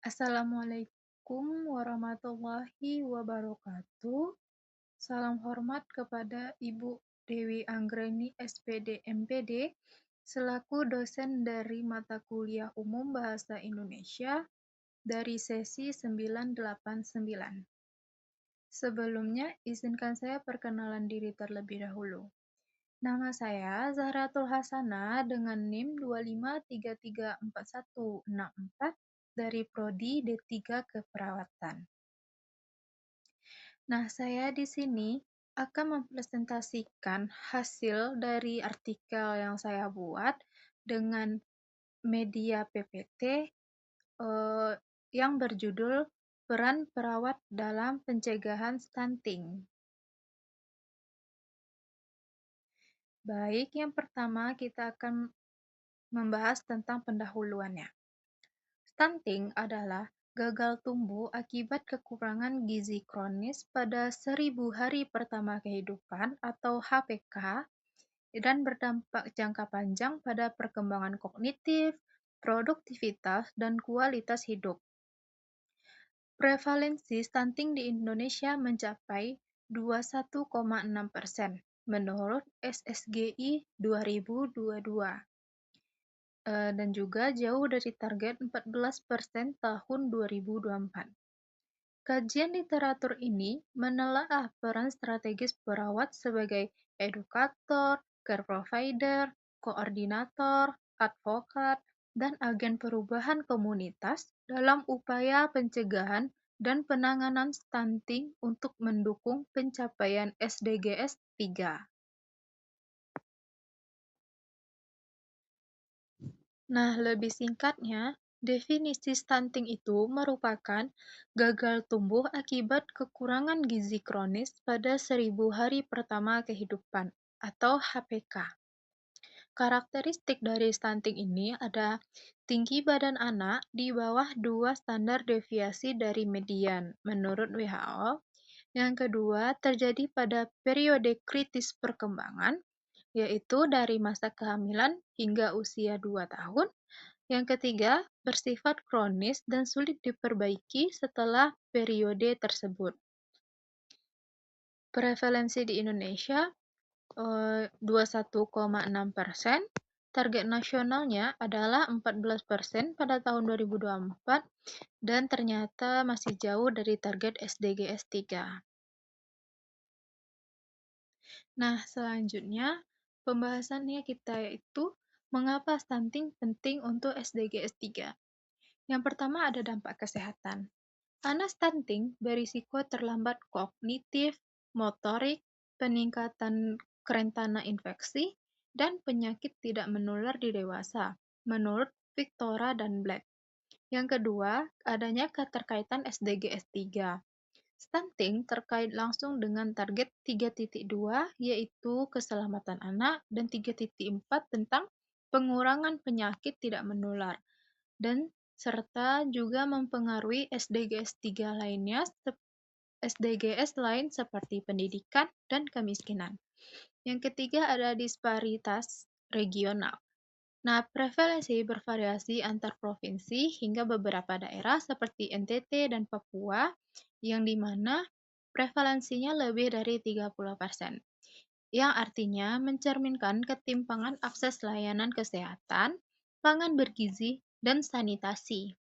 Assalamualaikum warahmatullahi wabarakatuh. Salam hormat kepada Ibu Dewi Anggreni SPD MPD selaku dosen dari mata kuliah Umum Bahasa Indonesia dari sesi 989. Sebelumnya, izinkan saya perkenalan diri terlebih dahulu. Nama saya Zahratul Hasana dengan NIM 253346164 dari Prodi D3 Keperawatan. Nah, saya di sini akan mempresentasikan hasil dari artikel yang saya buat dengan media PPT yang berjudul Peran Perawat dalam Pencegahan Stunting. Baik, yang pertama kita akan membahas tentang pendahuluannya. Stunting adalah gagal tumbuh akibat kekurangan gizi kronis pada 1000 hari pertama kehidupan atau HPK dan berdampak jangka panjang pada perkembangan kognitif, produktivitas, dan kualitas hidup. Prevalensi stunting di Indonesia mencapai 21,6% menurut SSGI 2022. Dan juga jauh dari target 14% tahun 2024. Kajian literatur ini menelaah peran strategis perawat sebagai edukator, care provider, koordinator, advokat, dan agen perubahan komunitas dalam upaya pencegahan dan penanganan stunting untuk mendukung pencapaian SDGs 3. Nah, lebih singkatnya, definisi stunting itu merupakan gagal tumbuh akibat kekurangan gizi kronis pada 1000 hari pertama kehidupan atau HPK. Karakteristik dari stunting ini ada tinggi badan anak di bawah 2 standar deviasi dari median menurut WHO. Yang kedua, terjadi pada periode kritis perkembangan, yaitu dari masa kehamilan hingga usia 2 tahun. Yang ketiga, bersifat kronis dan sulit diperbaiki setelah periode tersebut. Prevalensi di Indonesia 21,6%, target nasionalnya adalah 14% pada tahun 2024 dan ternyata masih jauh dari target SDGs 3. Nah, selanjutnya pembahasannya kita yaitu mengapa stunting penting untuk SDGs 3. Yang pertama ada dampak kesehatan. Anak stunting berisiko terlambat kognitif, motorik, peningkatan kerentanan infeksi, dan penyakit tidak menular di dewasa, menurut Victora dan Black. Yang kedua, adanya keterkaitan SDGs 3. Stunting terkait langsung dengan target 3.2 yaitu keselamatan anak dan 3.4 tentang pengurangan penyakit tidak menular dan serta juga mempengaruhi SDGs 3 lainnya SDGs lain seperti pendidikan dan kemiskinan. Yang ketiga ada disparitas regional. Nah, prevalensi bervariasi antar provinsi hingga beberapa daerah seperti NTT dan Papua, yang di mana prevalensinya lebih dari 30%, yang artinya mencerminkan ketimpangan akses layanan kesehatan, pangan bergizi, dan sanitasi.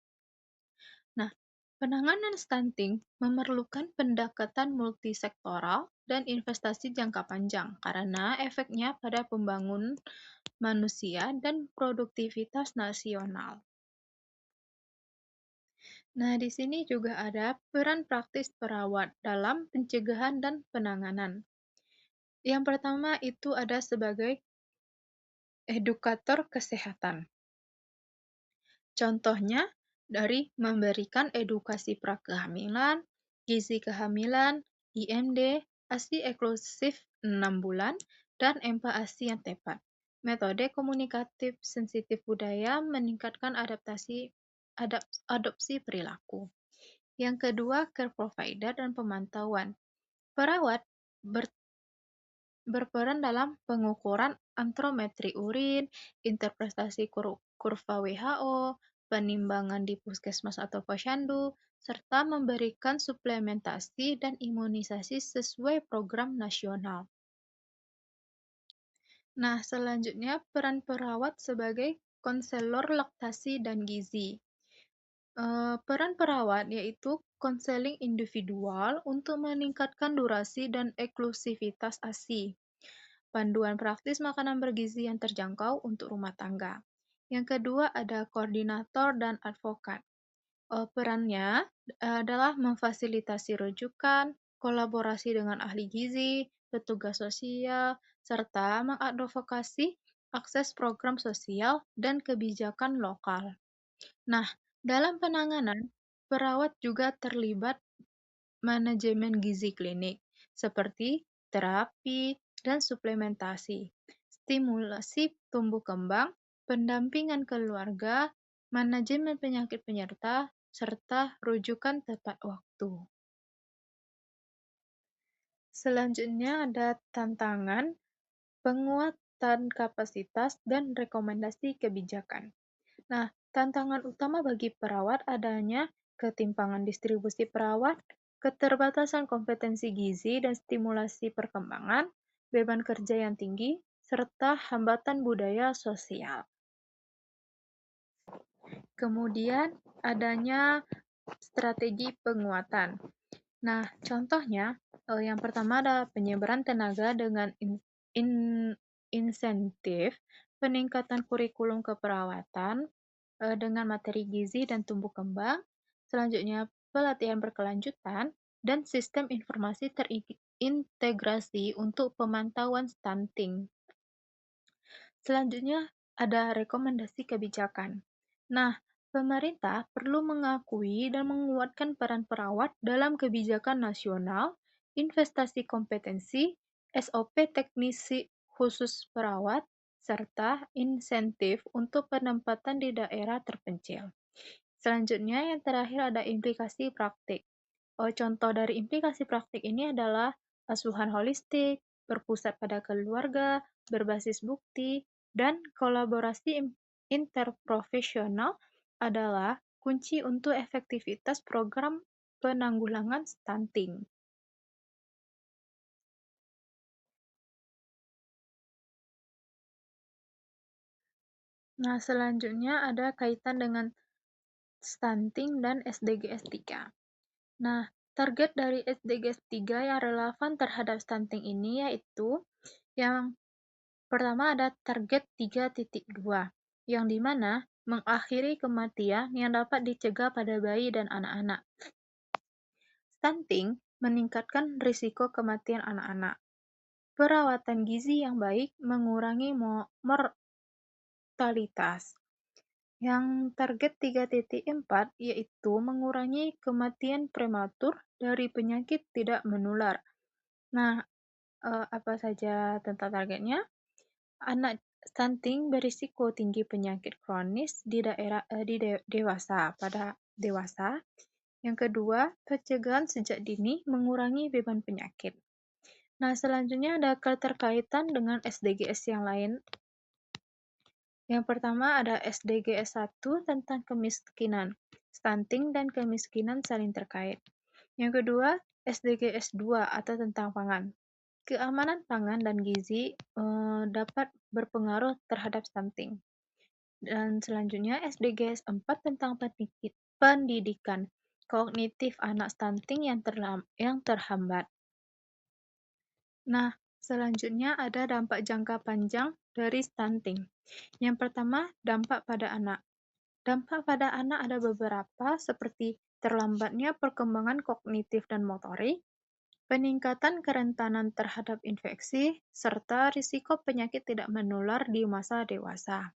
Nah, penanganan stunting memerlukan pendekatan multisektoral dan investasi jangka panjang karena efeknya pada pembangunan manusia dan produktivitas nasional. Nah, di sini juga ada peran praktis perawat dalam pencegahan dan penanganan. Yang pertama itu ada sebagai edukator kesehatan. Contohnya dari memberikan edukasi prakehamilan, gizi kehamilan, IMD, ASI eksklusif 6 bulan, dan MPASI yang tepat. Metode komunikatif sensitif budaya meningkatkan adopsi perilaku. Yang kedua, care provider dan pemantauan. Perawat berperan dalam pengukuran antrometri urin, interpretasi kurva WHO, penimbangan di puskesmas atau posyandu, serta memberikan suplementasi dan imunisasi sesuai program nasional. Nah, selanjutnya peran perawat sebagai konselor laktasi dan gizi. Peran perawat yaitu konseling individual untuk meningkatkan durasi dan eksklusivitas ASI. Panduan praktis makanan bergizi yang terjangkau untuk rumah tangga. Yang kedua ada koordinator dan advokat. Perannya adalah memfasilitasi rujukan, kolaborasi dengan ahli gizi, petugas sosial, serta mengadvokasi akses program sosial dan kebijakan lokal. Nah, dalam penanganan, perawat juga terlibat manajemen gizi klinik, seperti terapi dan suplementasi, stimulasi tumbuh kembang, pendampingan keluarga, manajemen penyakit penyerta, serta rujukan tepat waktu. Selanjutnya ada tantangan, penguatan kapasitas, dan rekomendasi kebijakan. Nah, tantangan utama bagi perawat adanya ketimpangan distribusi perawat, keterbatasan kompetensi gizi dan stimulasi perkembangan, beban kerja yang tinggi, serta hambatan budaya sosial. Kemudian adanya strategi penguatan. Nah, contohnya yang pertama ada penyebaran tenaga dengan insentif, peningkatan kurikulum keperawatan dengan materi gizi dan tumbuh kembang, selanjutnya pelatihan berkelanjutan, dan sistem informasi terintegrasi untuk pemantauan stunting. Selanjutnya ada rekomendasi kebijakan. Nah, pemerintah perlu mengakui dan menguatkan peran perawat dalam kebijakan nasional, investasi kompetensi, SOP teknisi khusus perawat, serta insentif untuk penempatan di daerah terpencil. Selanjutnya, yang terakhir ada implikasi praktik. Contoh dari implikasi praktik ini adalah asuhan holistik, berpusat pada keluarga, berbasis bukti, dan kolaborasi interprofesional adalah kunci untuk efektivitas program penanggulangan stunting. Nah, selanjutnya ada kaitan dengan stunting dan SDGs 3. Nah, target dari SDGs 3 yang relevan terhadap stunting ini yaitu yang pertama ada target 3.2, yang dimana mengakhiri kematian yang dapat dicegah pada bayi dan anak-anak. Stunting meningkatkan risiko kematian anak-anak. Perawatan gizi yang baik mengurangi mortalitas. Yang target 3.4 yaitu mengurangi kematian prematur dari penyakit tidak menular. Nah, apa saja tentang targetnya? Anak stunting berisiko tinggi penyakit kronis di daerah dewasa pada dewasa. Yang kedua, pencegahan sejak dini mengurangi beban penyakit. Nah, selanjutnya ada keterkaitan dengan SDGs yang lain. Yang pertama ada SDGs 1 tentang kemiskinan. Stunting dan kemiskinan saling terkait. Yang kedua, SDGs 2 atau tentang pangan. Keamanan pangan dan gizi dapat berpengaruh terhadap stunting. Dan selanjutnya SDGs 4 tentang pendidikan kognitif anak stunting yang terhambat. Nah, selanjutnya ada dampak jangka panjang dari stunting. Yang pertama, dampak pada anak. Dampak pada anak ada beberapa seperti terlambatnya perkembangan kognitif dan motorik, peningkatan kerentanan terhadap infeksi, serta risiko penyakit tidak menular di masa dewasa.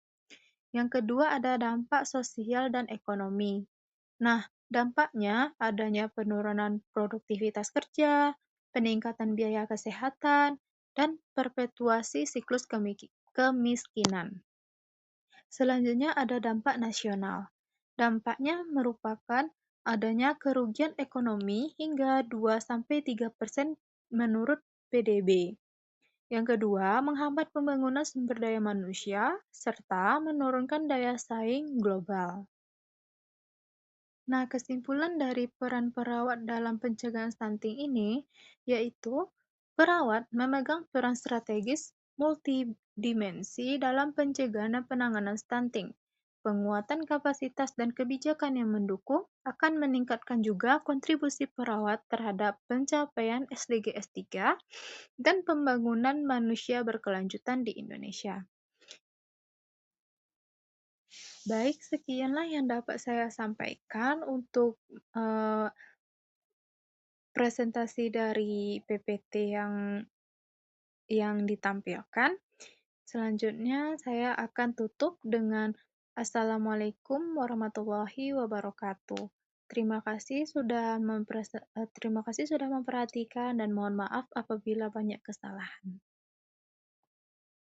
Yang kedua ada dampak sosial dan ekonomi. Nah, dampaknya adanya penurunan produktivitas kerja, peningkatan biaya kesehatan, dan perpetuasi siklus kemiskinan. Selanjutnya ada dampak nasional. Dampaknya merupakan adanya kerugian ekonomi hingga 2-3% menurut PDB. Yang kedua, menghambat pembangunan sumber daya manusia serta menurunkan daya saing global. Nah, kesimpulan dari peran perawat dalam pencegahan stunting ini yaitu perawat memegang peran strategis multidimensi dalam pencegahan dan penanganan stunting. Penguatan kapasitas dan kebijakan yang mendukung akan meningkatkan juga kontribusi perawat terhadap pencapaian SDGs 3 dan pembangunan manusia berkelanjutan di Indonesia. Baik, sekianlah yang dapat saya sampaikan untuk eh, presentasi dari PPT yang ditampilkan. Selanjutnya saya akan tutup dengan Assalamualaikum warahmatullahi wabarakatuh. Terima kasih sudah memperhatikan dan mohon maaf apabila banyak kesalahan.